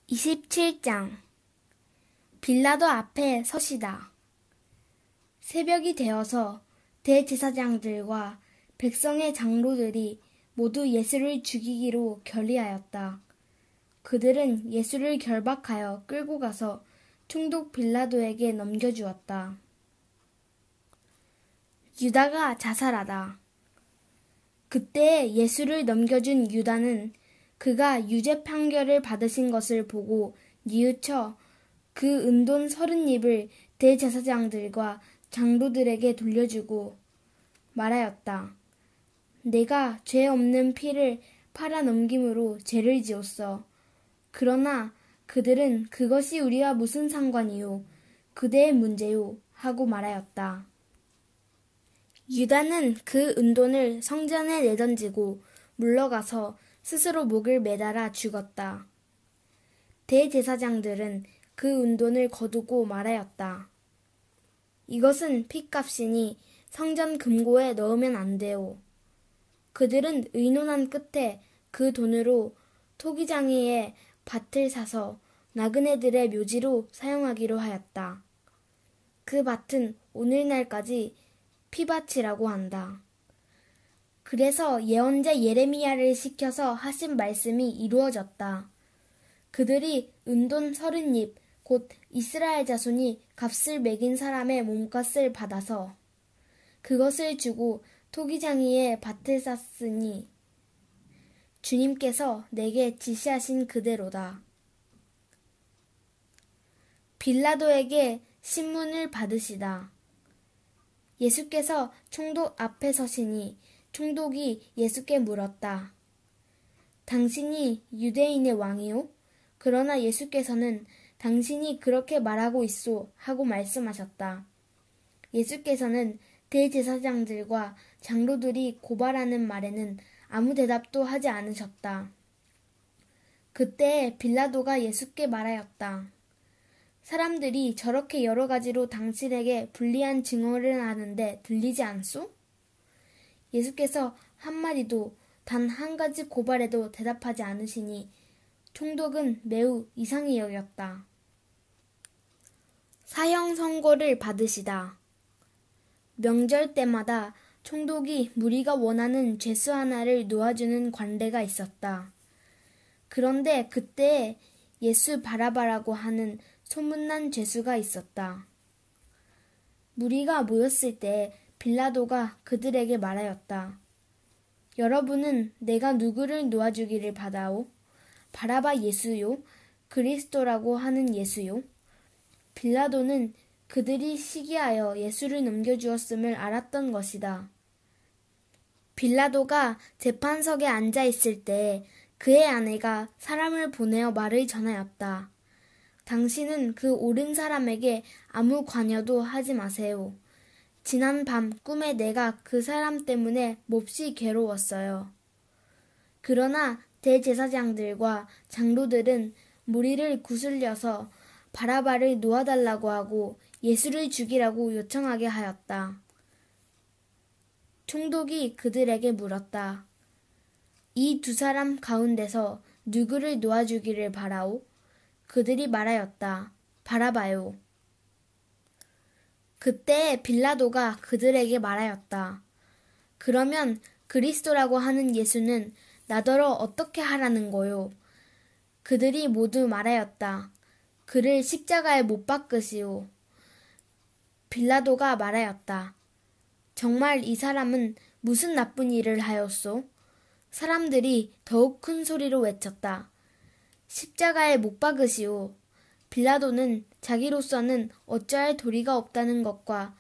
27장 빌라도 앞에 서시다. 새벽이 되어서 대제사장들과 백성의 장로들이 모두 예수를 죽이기로 결의하였다. 그들은 예수를 결박하여 끌고 가서 총독 빌라도에게 넘겨주었다. 유다가 자살하다. 그때 예수를 넘겨준 유다는 그가 유죄 판결을 받으신 것을 보고 뉘우쳐 그 은돈 30입을 대제사장들과 장로들에게 돌려주고 말하였다. 내가 죄 없는 피를 팔아 넘김으로 죄를 지었어. 그러나 그들은 그것이 우리와 무슨 상관이요? 그대의 문제요? 하고 말하였다. 유다는 그 은돈을 성전에 내던지고 물러가서 스스로 목을 매달아 죽었다. 대제사장들은 그 은돈을 거두고 말하였다. 이것은 핏값이니 성전 금고에 넣으면 안 돼요. 그들은 의논한 끝에 그 돈으로 토기장이의 밭을 사서 나그네들의 묘지로 사용하기로 하였다. 그 밭은 오늘날까지 피밭이라고 한다. 그래서 예언자 예레미야를 시켜서 하신 말씀이 이루어졌다. 그들이 은돈 30입 곧 이스라엘 자손이 값을 매긴 사람의 몸값을 받아서 그것을 주고 토기장이의 밭을 샀으니 주님께서 내게 지시하신 그대로다. 빌라도에게 신문을 받으시다. 예수께서 총독 앞에 서시니 총독이 예수께 물었다. 당신이 유대인의 왕이요? 그러나 예수께서는 당신이 그렇게 말하고 있소 하고 말씀하셨다. 예수께서는 대제사장들과 장로들이 고발하는 말에는 아무 대답도 하지 않으셨다. 그때 빌라도가 예수께 말하였다. 사람들이 저렇게 여러 가지로 당신에게 불리한 증언을 하는데 들리지 않소? 예수께서 한마디도 단 한 가지 고발에도 대답하지 않으시니 총독은 매우 이상히 여겼다. 사형 선고를 받으시다. 명절 때마다 총독이 무리가 원하는 죄수 하나를 놓아주는 관례가 있었다. 그런데 그때 예수 바라바라고 하는 소문난 죄수가 있었다. 무리가 모였을 때 빌라도가 그들에게 말하였다. 여러분은 내가 누구를 놓아주기를 바라오? 바라바 예수요? 그리스도라고 하는 예수요? 빌라도는 그들이 시기하여 예수를 넘겨주었음을 알았던 것이다. 빌라도가 재판석에 앉아 있을 때 그의 아내가 사람을 보내어 말을 전하였다. 당신은 그 옳은 사람에게 아무 관여도 하지 마세요. 지난 밤 꿈에 내가 그 사람 때문에 몹시 괴로웠어요. 그러나 대제사장들과 장로들은 무리를 구슬려서 바라바를 놓아달라고 하고 예수를 죽이라고 요청하게 하였다. 총독이 그들에게 물었다. 이 두 사람 가운데서 누구를 놓아주기를 바라오? 그들이 말하였다. 바라바요. 그때 빌라도가 그들에게 말하였다. 그러면 그리스도라고 하는 예수는 나더러 어떻게 하라는 거요? 그들이 모두 말하였다. 그를 십자가에 못 박으시오. 빌라도가 말하였다. 정말 이 사람은 무슨 나쁜 일을 하였소? 사람들이 더욱 큰 소리로 외쳤다. 십자가에 못 박으시오. 빌라도는 자기로서는 어찌할 도리가 없다는 것과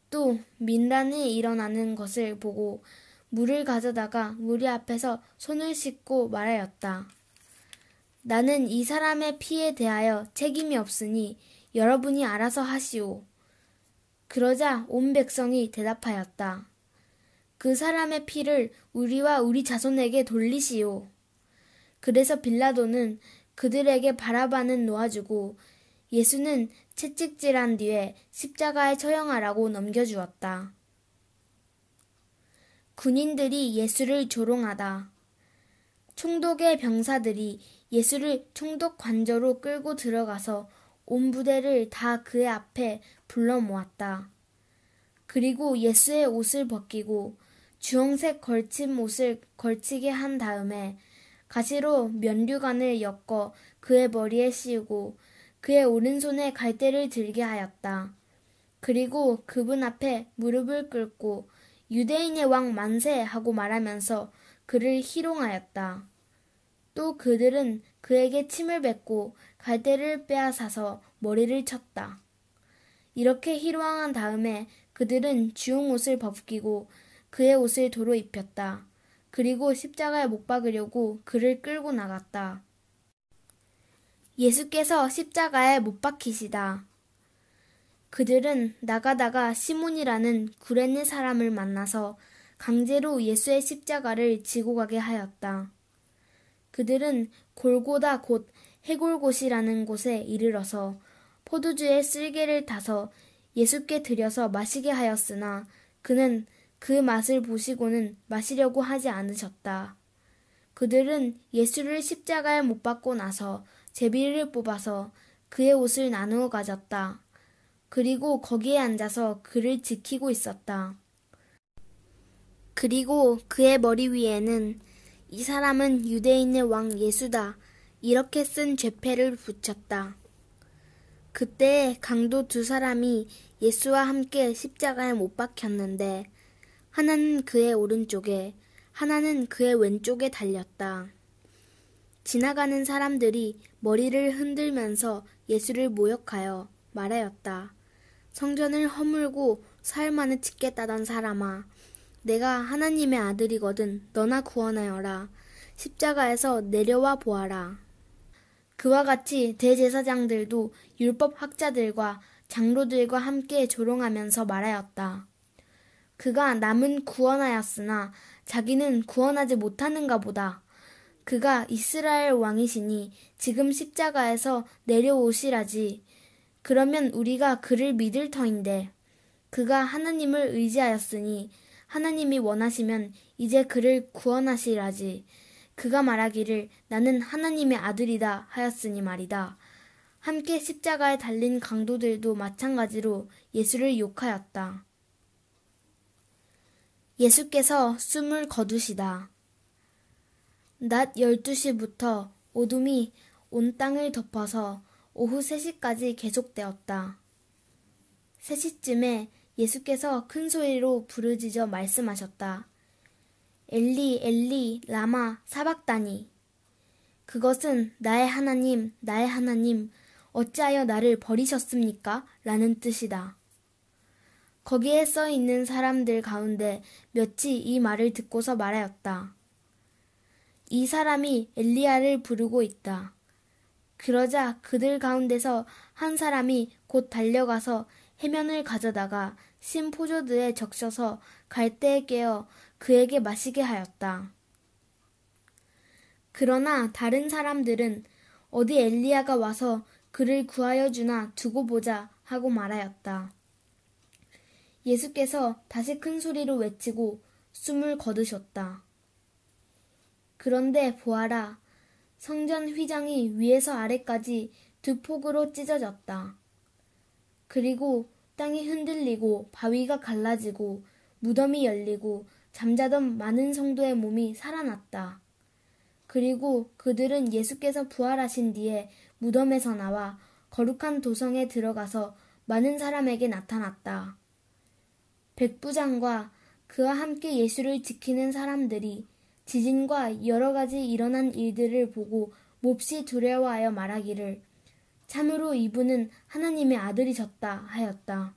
또 민란이 일어나는 것을 보고 물을 가져다가 무리 앞에서 손을 씻고 말하였다. 나는 이 사람의 피에 대하여 책임이 없으니 여러분이 알아서 하시오. 그러자 온 백성이 대답하였다. 그 사람의 피를 우리와 우리 자손에게 돌리시오. 그래서 빌라도는 그들에게 바라바는 놓아주고 예수는 채찍질한 뒤에 십자가에 처형하라고 넘겨주었다. 군인들이 예수를 조롱하다. 총독의 병사들이 예수를 총독 관저로 끌고 들어가서 온 부대를 다 그의 앞에 불러 모았다. 그리고 예수의 옷을 벗기고 주홍색 걸침 옷을 걸치게 한 다음에 가시로 면류관을 엮어 그의 머리에 씌우고 그의 오른손에 갈대를 들게 하였다. 그리고 그분 앞에 무릎을 꿇고 유대인의 왕 만세 하고 말하면서 그를 희롱하였다. 또 그들은 그에게 침을 뱉고 갈대를 빼앗아서 머리를 쳤다. 이렇게 희롱한 다음에 그들은 주홍 옷을 벗기고 그의 옷을 도로 입혔다. 그리고 십자가에 못 박으려고 그를 끌고 나갔다. 예수께서 십자가에 못 박히시다. 그들은 나가다가 시몬이라는 구레네 사람을 만나서 강제로 예수의 십자가를 지고 가게 하였다. 그들은 골고다 곧 해골곳이라는 곳에 이르러서 포도주에 쓸개를 타서 예수께 드려서 마시게 하였으나 그는 그 맛을 보시고는 마시려고 하지 않으셨다. 그들은 예수를 십자가에 못 박고 나서 제비를 뽑아서 그의 옷을 나누어 가졌다. 그리고 거기에 앉아서 그를 지키고 있었다. 그리고 그의 머리 위에는 이 사람은 유대인의 왕 예수다. 이렇게 쓴 죄패를 붙였다. 그때 강도 두 사람이 예수와 함께 십자가에 못 박혔는데 하나는 그의 오른쪽에 하나는 그의 왼쪽에 달렸다. 지나가는 사람들이 머리를 흔들면서 예수를 모욕하여 말하였다. 성전을 허물고 사흘 만에 짓겠다던 사람아, 내가 하나님의 아들이거든 너나 구원하여라. 십자가에서 내려와 보아라. 그와 같이 대제사장들도 율법 학자들과 장로들과 함께 조롱하면서 말하였다. 그가 남은 구원하였으나 자기는 구원하지 못하는가 보다. 그가 이스라엘 왕이시니 지금 십자가에서 내려오시라지. 그러면 우리가 그를 믿을 터인데 그가 하나님을 의지하였으니 하나님이 원하시면 이제 그를 구원하시라지. 그가 말하기를 나는 하나님의 아들이다 하였으니 말이다. 함께 십자가에 달린 강도들도 마찬가지로 예수를 욕하였다. 예수께서 숨을 거두시다. 낮 12시부터 어둠이 온 땅을 덮어서 오후 3시까지 계속되었다. 3시쯤에 예수께서 큰 소리로 부르짖어 말씀하셨다. 엘리 엘리 라마 사박다니. 그것은 나의 하나님 어찌하여 나를 버리셨습니까? 라는 뜻이다. 거기에 써 있는 사람들 가운데 몇이 이 말을 듣고서 말하였다. 이 사람이 엘리야를 부르고 있다. 그러자 그들 가운데서 한 사람이 곧 달려가서 해면을 가져다가 신 포도주에 적셔서 갈대에 깨어 그에게 마시게 하였다. 그러나 다른 사람들은 어디 엘리야가 와서 그를 구하여 주나 두고 보자 하고 말하였다. 예수께서 다시 큰 소리로 외치고 숨을 거두셨다. 그런데 보아라, 성전 휘장이 위에서 아래까지 두 폭으로 찢어졌다. 그리고 땅이 흔들리고 바위가 갈라지고 무덤이 열리고 잠자던 많은 성도의 몸이 살아났다. 그리고 그들은 예수께서 부활하신 뒤에 무덤에서 나와 거룩한 도성에 들어가서 많은 사람에게 나타났다. 백부장과 그와 함께 예수를 지키는 사람들이 지진과 여러 가지 일어난 일들을 보고 몹시 두려워하여 말하기를 참으로 이분은 하나님의 아들이셨다 하였다.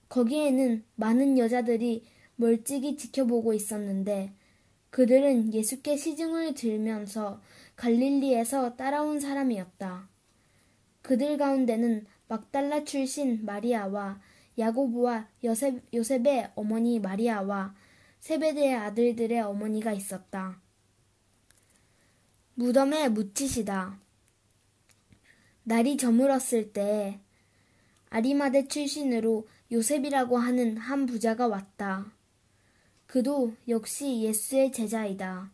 거기에는 많은 여자들이 멀찍이 지켜보고 있었는데 그들은 예수께 시중을 들면서 갈릴리에서 따라온 사람이었다. 그들 가운데는 막달라 출신 마리아와 야고보와 요셉의 어머니 마리아와 세베대의 아들들의 어머니가 있었다. 무덤에 묻히시다. 날이 저물었을 때 아리마대 출신으로 요셉이라고 하는 한 부자가 왔다. 그도 역시 예수의 제자이다.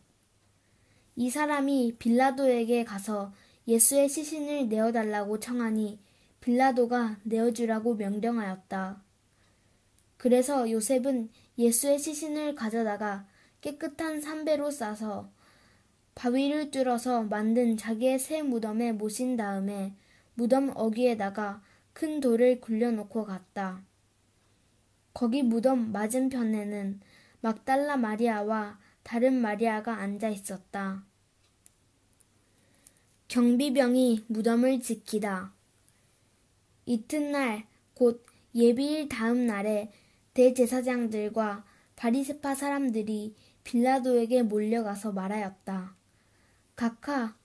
이 사람이 빌라도에게 가서 예수의 시신을 내어달라고 청하니 빌라도가 내어주라고 명령하였다. 그래서 요셉은 예수의 시신을 가져다가 깨끗한 삼배로 싸서 바위를 뚫어서 만든 자기의 새 무덤에 모신 다음에 무덤 어귀에다가 큰 돌을 굴려놓고 갔다. 거기 무덤 맞은편에는 막달라 마리아와 다른 마리아가 앉아 있었다. 경비병이 무덤을 지키다. 이튿날 곧 예비일 다음 날에 대제사장들과 바리새파 사람들이 빌라도에게 몰려가서 말하였다. 각하,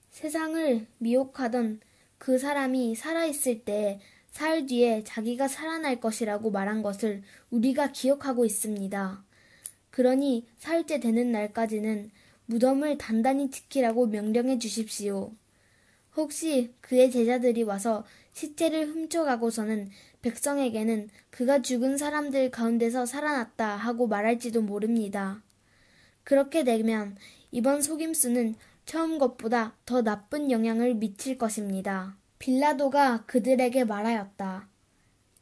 세상을 미혹하던 그 사람이 살아있을 때 사흘 뒤에 자기가 살아날 것이라고 말한 것을 우리가 기억하고 있습니다. 그러니 사흘째 되는 날까지는 무덤을 단단히 지키라고 명령해 주십시오. 혹시 그의 제자들이 와서 시체를 훔쳐가고서는 백성에게는 그가 죽은 사람들 가운데서 살아났다 하고 말할지도 모릅니다. 그렇게 되면 이번 속임수는 처음 것보다 더 나쁜 영향을 미칠 것입니다. 빌라도가 그들에게 말하였다.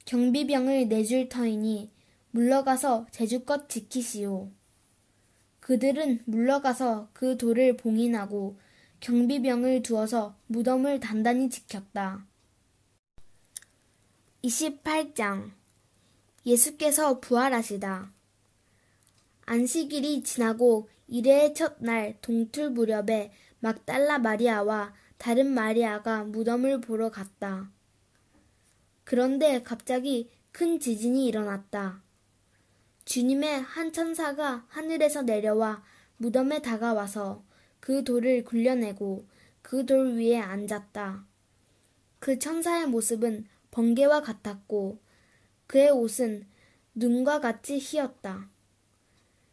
경비병을 내줄 터이니 물러가서 제주껏 지키시오. 그들은 물러가서 그 돌을 봉인하고 경비병을 두어서 무덤을 단단히 지켰다. 28장 예수께서 부활하시다. 안식일이 지나고 이레의 첫날 동틀 무렵에 막달라 마리아와 다른 마리아가 무덤을 보러 갔다. 그런데 갑자기 큰 지진이 일어났다. 주님의 한 천사가 하늘에서 내려와 무덤에 다가와서 그 돌을 굴려내고 그 돌 위에 앉았다. 그 천사의 모습은 번개와 같았고 그의 옷은 눈과 같이 희었다.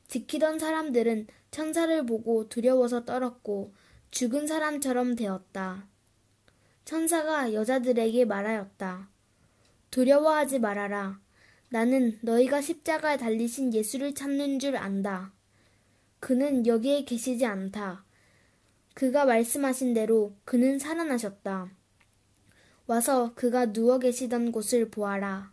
지키던 사람들은 천사를 보고 두려워서 떨었고 죽은 사람처럼 되었다. 천사가 여자들에게 말하였다. 두려워하지 말아라. 나는 너희가 십자가에 달리신 예수를 찾는 줄 안다. 그는 여기에 계시지 않다. 그가 말씀하신 대로 그는 살아나셨다. 와서 그가 누워 계시던 곳을 보아라.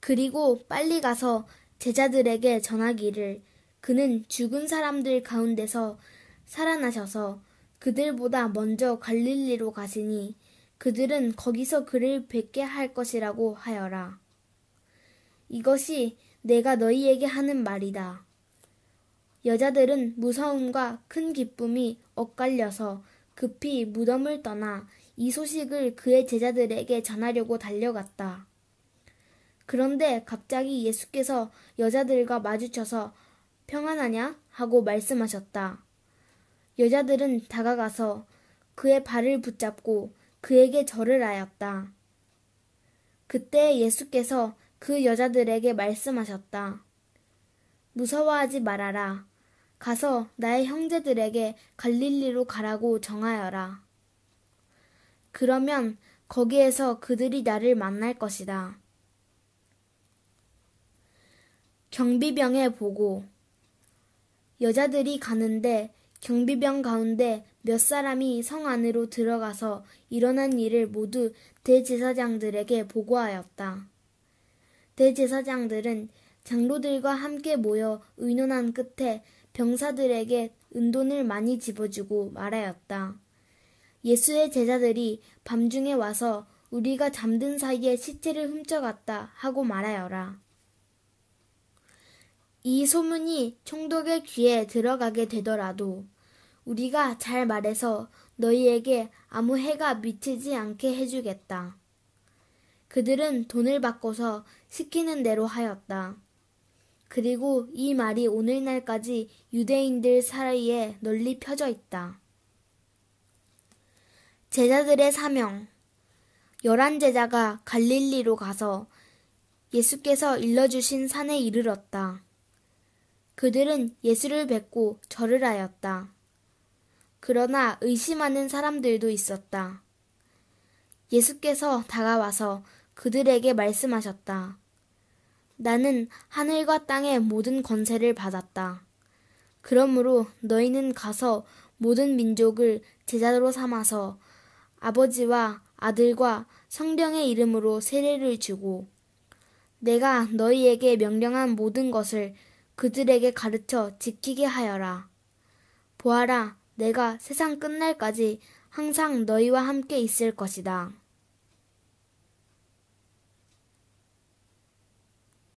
그리고 빨리 가서 제자들에게 전하기를 그는 죽은 사람들 가운데서 살아나셔서 그들보다 먼저 갈릴리로 가시니 그들은 거기서 그를 뵙게 할 것이라고 하여라. 이것이 내가 너희에게 하는 말이다. 여자들은 무서움과 큰 기쁨이 엇갈려서 급히 무덤을 떠나 이 소식을 그의 제자들에게 전하려고 달려갔다. 그런데 갑자기 예수께서 여자들과 마주쳐서 평안하냐? 하고 말씀하셨다. 여자들은 다가가서 그의 발을 붙잡고 그에게 절을 하였다. 그때 예수께서 그 여자들에게 말씀하셨다. 무서워하지 말아라. 가서 나의 형제들에게 갈릴리로 가라고 정하여라. 그러면 거기에서 그들이 나를 만날 것이다. 경비병의 보고. 여자들이 가는데 경비병 가운데 몇 사람이 성 안으로 들어가서 일어난 일을 모두 대제사장들에게 보고하였다. 대제사장들은 장로들과 함께 모여 의논한 끝에 병사들에게 은돈을 많이 집어주고 말하였다. 예수의 제자들이 밤중에 와서 우리가 잠든 사이에 시체를 훔쳐갔다 하고 말하여라. 이 소문이 총독의 귀에 들어가게 되더라도 우리가 잘 말해서 너희에게 아무 해가 미치지 않게 해주겠다. 그들은 돈을 받고서 시키는 대로 하였다. 그리고 이 말이 오늘날까지 유대인들 사이에 널리 펴져 있다. 제자들의 사명. 11제자가 갈릴리로 가서 예수께서 일러주신 산에 이르렀다. 그들은 예수를 뵙고 절을 하였다. 그러나 의심하는 사람들도 있었다. 예수께서 다가와서 그들에게 말씀하셨다. 나는 하늘과 땅의 모든 권세를 받았다. 그러므로 너희는 가서 모든 민족을 제자로 삼아서 아버지와 아들과 성령의 이름으로 세례를 주고 내가 너희에게 명령한 모든 것을 그들에게 가르쳐 지키게 하여라. 보아라, 내가 세상 끝날까지 항상 너희와 함께 있을 것이다.